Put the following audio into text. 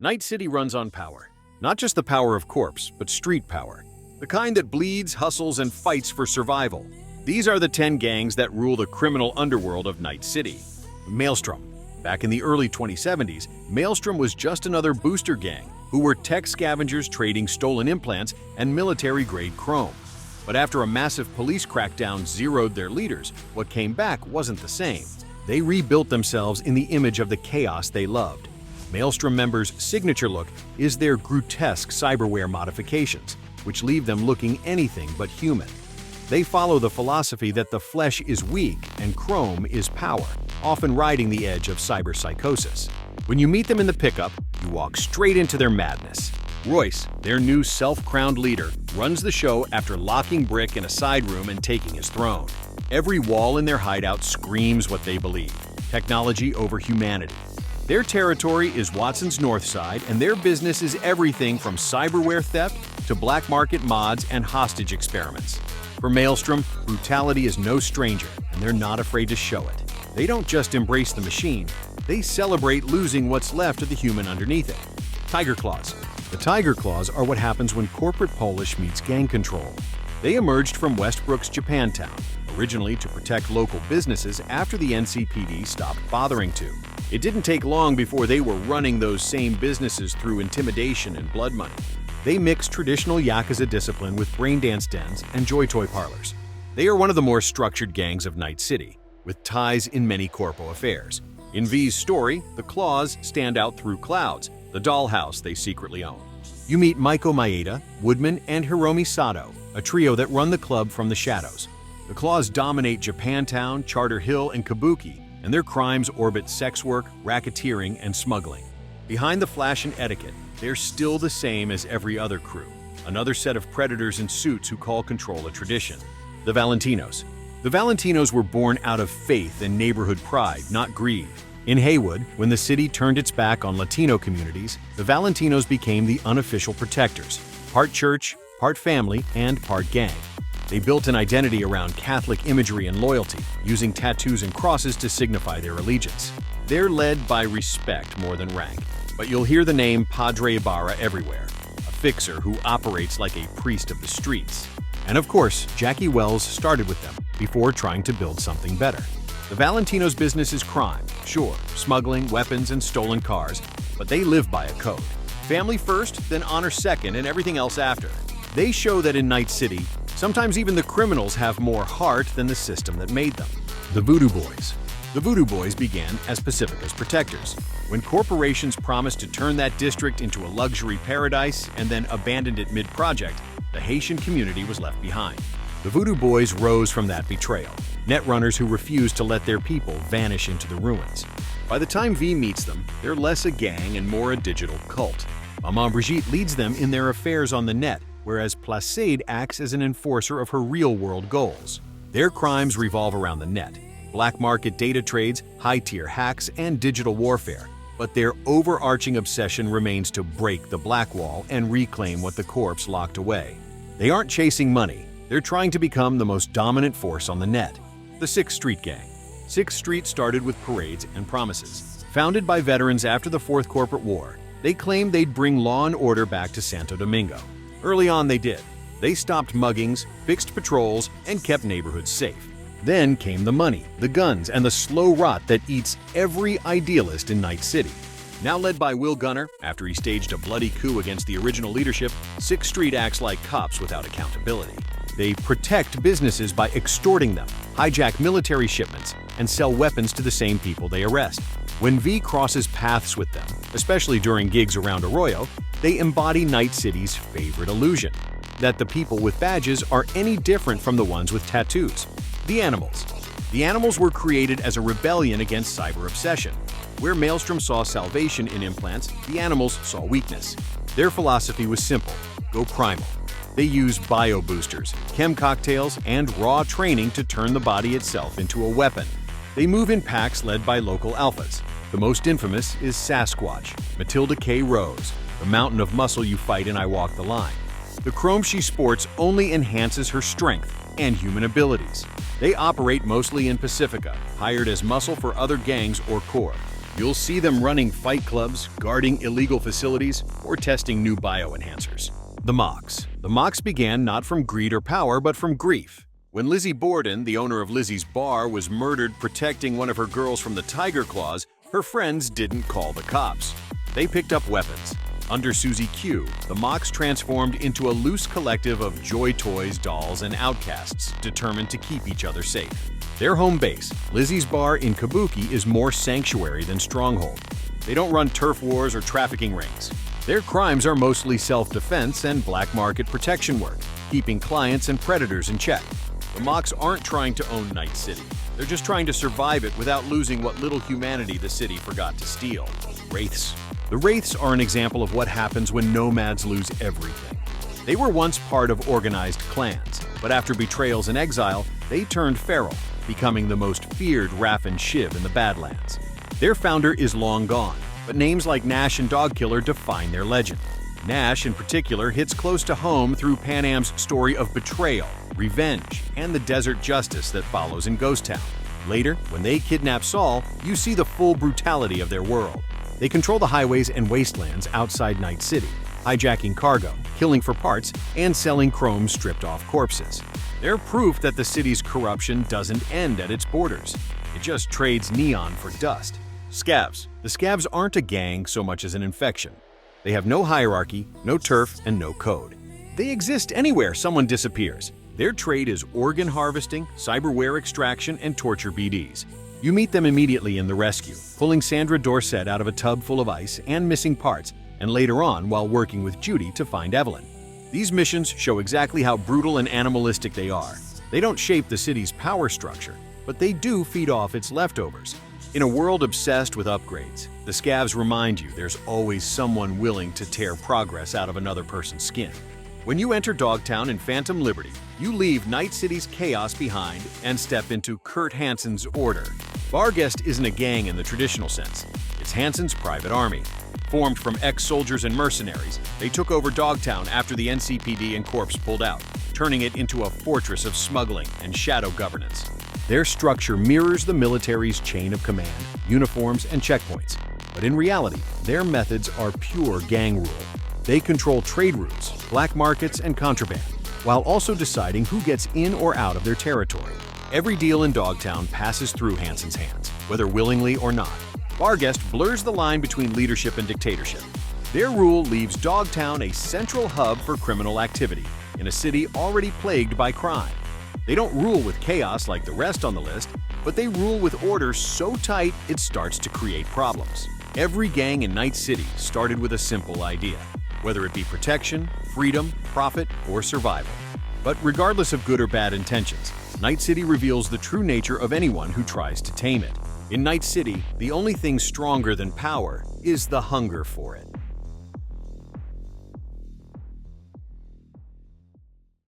Night City runs on power. Not just the power of corpse, but street power. The kind that bleeds, hustles, and fights for survival. These are the 10 gangs that rule the criminal underworld of Night City. Maelstrom. Back in the early 2070s, Maelstrom was just another booster gang who were tech scavengers trading stolen implants and military-grade chrome. But after a massive police crackdown zeroed their leaders, what came back wasn't the same. They rebuilt themselves in the image of the chaos they loved. Maelstrom members' signature look is their grotesque cyberware modifications, which leave them looking anything but human. They follow the philosophy that the flesh is weak and chrome is power, often riding the edge of cyberpsychosis. When you meet them in the pickup, you walk straight into their madness. Royce, their new self-crowned leader, runs the show after locking Brick in a side room and taking his throne. Every wall in their hideout screams what they believe: technology over humanity. Their territory is Watson's North Side, and their business is everything from cyberware theft to black market mods and hostage experiments. For Maelstrom, brutality is no stranger, and they're not afraid to show it. They don't just embrace the machine, they celebrate losing what's left of the human underneath it. Tiger Claws. The Tiger Claws are what happens when corporate Polish meets gang control. They emerged from Westbrook's Japantown, originally to protect local businesses after the NCPD stopped bothering to. It didn't take long before they were running those same businesses through intimidation and blood money. They mix traditional Yakuza discipline with braindance dens and joy toy parlors. They are one of the more structured gangs of Night City, with ties in many corpo affairs. In V's story, the Claws stand out through Clouds, the dollhouse they secretly own. You meet Maiko Maeda, Woodman, and Hiromi Sato, a trio that run the club from the shadows. The Claws dominate Japantown, Charter Hill, and Kabuki, and their crimes orbit sex work, racketeering, and smuggling. Behind the flash and etiquette, they're still the same as every other crew, another set of predators in suits who call control a tradition. The Valentinos. The Valentinos were born out of faith and neighborhood pride, not greed. In Haywood, when the city turned its back on Latino communities, the Valentinos became the unofficial protectors, part church, part family, and part gang. They built an identity around Catholic imagery and loyalty, using tattoos and crosses to signify their allegiance. They're led by respect more than rank, but you'll hear the name Padre Ibarra everywhere, a fixer who operates like a priest of the streets. And of course, Jackie Wells started with them before trying to build something better. The Valentinos' business is crime, sure, smuggling, weapons, and stolen cars, but they live by a code. Family first, then honor second, and everything else after. They show that in Night City, sometimes even the criminals have more heart than the system that made them. The Voodoo Boys. The Voodoo Boys began as Pacifica's protectors. When corporations promised to turn that district into a luxury paradise and then abandoned it mid-project, the Haitian community was left behind. The Voodoo Boys rose from that betrayal, netrunners who refused to let their people vanish into the ruins. By the time V meets them, they're less a gang and more a digital cult. Maman Brigitte leads them in their affairs on the net, whereas Placide acts as an enforcer of her real-world goals. Their crimes revolve around the net: black market data trades, high-tier hacks, and digital warfare. But their overarching obsession remains to break the Black Wall and reclaim what the Corps locked away. They aren't chasing money. They're trying to become the most dominant force on the net. The 6th Street Gang. 6th Street started with parades and promises. Founded by veterans after the Fourth Corporate War, they claimed they'd bring law and order back to Santo Domingo. Early on they did. They stopped muggings, fixed patrols, and kept neighborhoods safe. Then came the money, the guns, and the slow rot that eats every idealist in Night City. Now led by Will Gunner, after he staged a bloody coup against the original leadership, 6th Street acts like cops without accountability. They protect businesses by extorting them, hijack military shipments, and sell weapons to the same people they arrest. When V crosses paths with them, especially during gigs around Arroyo, they embody Night City's favorite illusion, that the people with badges are any different from the ones with tattoos. The Animals. The Animals were created as a rebellion against cyber obsession. Where Maelstrom saw salvation in implants, the Animals saw weakness. Their philosophy was simple: go primal. They use bio boosters, chem cocktails, and raw training to turn the body itself into a weapon. They move in packs led by local alphas. The most infamous is Sasquatch, Matilda K. Rose, the mountain of muscle you fight in I Walk the Line. The chrome she sports only enhances her strength and human abilities. They operate mostly in Pacifica, hired as muscle for other gangs or core. You'll see them running fight clubs, guarding illegal facilities, or testing new bioenhancers. The Mocs. The Mocs began not from greed or power, but from grief. When Lizzie Borden, the owner of Lizzie's Bar, was murdered protecting one of her girls from the tiger claws, her friends didn't call the cops. They picked up weapons. Under Susie Q, the Mocs transformed into a loose collective of joy toys, dolls, and outcasts determined to keep each other safe. Their home base, Lizzie's Bar in Kabuki, is more sanctuary than stronghold. They don't run turf wars or trafficking rings. Their crimes are mostly self-defense and black market protection work, keeping clients and predators in check. The Mocs aren't trying to own Night City. They're just trying to survive it without losing what little humanity the city forgot to steal. Wraiths. The Wraiths are an example of what happens when nomads lose everything. They were once part of organized clans, but after betrayals and exile, they turned feral, becoming the most feared Raffen Shiv in the Badlands. Their founder is long gone, but names like Nash and Dogkiller define their legend. Nash, in particular, hits close to home through Pan Am's story of betrayal, revenge, and the desert justice that follows in Ghost Town. Later, when they kidnap Saul, you see the full brutality of their world. They control the highways and wastelands outside Night City, hijacking cargo, killing for parts, and selling chrome stripped off corpses. They're proof that the city's corruption doesn't end at its borders. It just trades neon for dust. Scavs. The Scavs aren't a gang so much as an infection. They have no hierarchy, no turf, and no code. They exist anywhere someone disappears. Their trade is organ harvesting, cyberware extraction, and torture BDs. You meet them immediately in The Rescue, pulling Sandra Dorset out of a tub full of ice and missing parts, and later on while working with Judy to find Evelyn. These missions show exactly how brutal and animalistic they are. They don't shape the city's power structure, but they do feed off its leftovers. In a world obsessed with upgrades, the Scavs remind you there's always someone willing to tear progress out of another person's skin. When you enter Dogtown in Phantom Liberty, you leave Night City's chaos behind and step into Kurt Hansen's Order. Barguest isn't a gang in the traditional sense. It's Hansen's private army. Formed from ex-soldiers and mercenaries, they took over Dogtown after the NCPD and Corps pulled out, turning it into a fortress of smuggling and shadow governance. Their structure mirrors the military's chain of command, uniforms, and checkpoints. But in reality, their methods are pure gang rule. They control trade routes, black markets, and contraband, while also deciding who gets in or out of their territory. Every deal in Dogtown passes through Hansen's hands, whether willingly or not. Barguest blurs the line between leadership and dictatorship. Their rule leaves Dogtown a central hub for criminal activity in a city already plagued by crime. They don't rule with chaos like the rest on the list, but they rule with order so tight it starts to create problems. Every gang in Night City started with a simple idea, whether it be protection, freedom, profit, or survival. But regardless of good or bad intentions, Night City reveals the true nature of anyone who tries to tame it. In Night City, the only thing stronger than power is the hunger for it.